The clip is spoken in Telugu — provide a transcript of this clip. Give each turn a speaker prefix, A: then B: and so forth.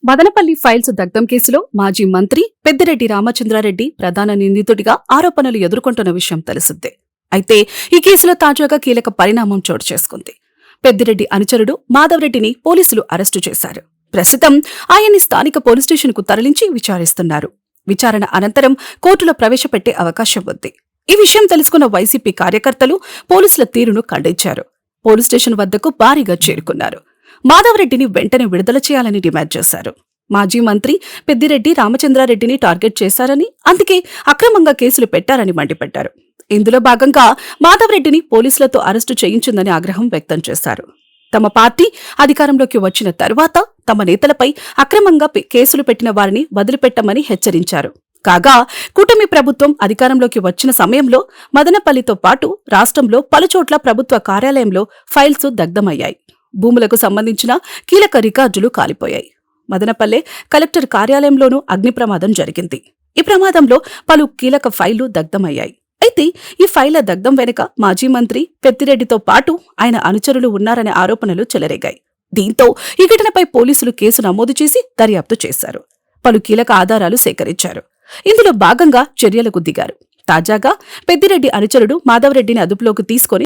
A: మదనపల్లి ఫైల్స్ దగ్ధం కేసులో మాజీ మంత్రి పెద్దిరెడ్డి రామచంద్రారెడ్డి ప్రధాన నిందితుడిగా ఆరోపణలు ఎదుర్కొంటున్న విషయం తెలిసిందే. అయితే ఈ కేసులో తాజాగా కీలక పరిణామం చోటు చేసుకుంది. పెద్దిరెడ్డి అనుచరుడు మాధవరెడ్డిని పోలీసులు అరెస్టు చేశారు. ప్రస్తుతం ఆయన్ని స్థానిక పోలీస్ స్టేషన్కు తరలించి విచారిస్తున్నారు. విచారణ అనంతరం కోర్టులో ప్రవేశపెట్టే అవకాశం ఉంది. ఈ విషయం తెలుసుకున్న వైసీపీ కార్యకర్తలు పోలీసుల తీరును ఖండించారు. పోలీస్ స్టేషన్ వద్దకు భారీగా చేరుకున్నారు. మాధవరెడ్డిని వెంటనే విడుదల చేయాలని డిమాండ్ చేశారు. మాజీ మంత్రి పెద్దిరెడ్డి రామచంద్రారెడ్డిని టార్గెట్ చేశారని, అందుకే అక్రమంగా కేసులు పెట్టారని మండిపడ్డారు. ఇందులో భాగంగా మాధవరెడ్డిని పోలీసులతో అరెస్టు చేయించిందని ఆగ్రహం వ్యక్తం చేశారు. తమ పార్టీ అధికారంలోకి వచ్చిన తరువాత తమ నేతలపై అక్రమంగా కేసులు పెట్టిన వారిని వదిలిపెట్టమని హెచ్చరించారు. కాగా కూటమి ప్రభుత్వం అధికారంలోకి వచ్చిన సమయంలో మదనపల్లితో పాటు రాష్ట్రంలో పలుచోట్ల ప్రభుత్వ కార్యాలయంలో ఫైల్స్ దగ్ధమయ్యాయి. భూములకు సంబంధించిన కీలక రికార్డులు కాలిపోయాయి. మదనపల్లె కలెక్టర్ కార్యాలయంలోనూ అగ్ని ప్రమాదం జరిగింది. ఈ ప్రమాదంలో పలు కీలక ఫైళ్లు దగ్ధమయ్యాయి. అయితే ఈ ఫైళ్ల దగ్ధం వెనుక మాజీ మంత్రి పెద్దిరెడ్డితో పాటు ఆయన అనుచరులు ఉన్నారనే ఆరోపణలు చెలరేగాయి. దీంతో ఈ ఘటనపై పోలీసులు కేసు నమోదు చేసి దర్యాప్తు చేశారు. పలు కీలక ఆధారాలు సేకరించారు. ఇందులో భాగంగా చర్యలకు దిగారు. తాజాగా పెద్దిరెడ్డి అనుచరుడు మాధవరెడ్డిని అదుపులోకి తీసుకుని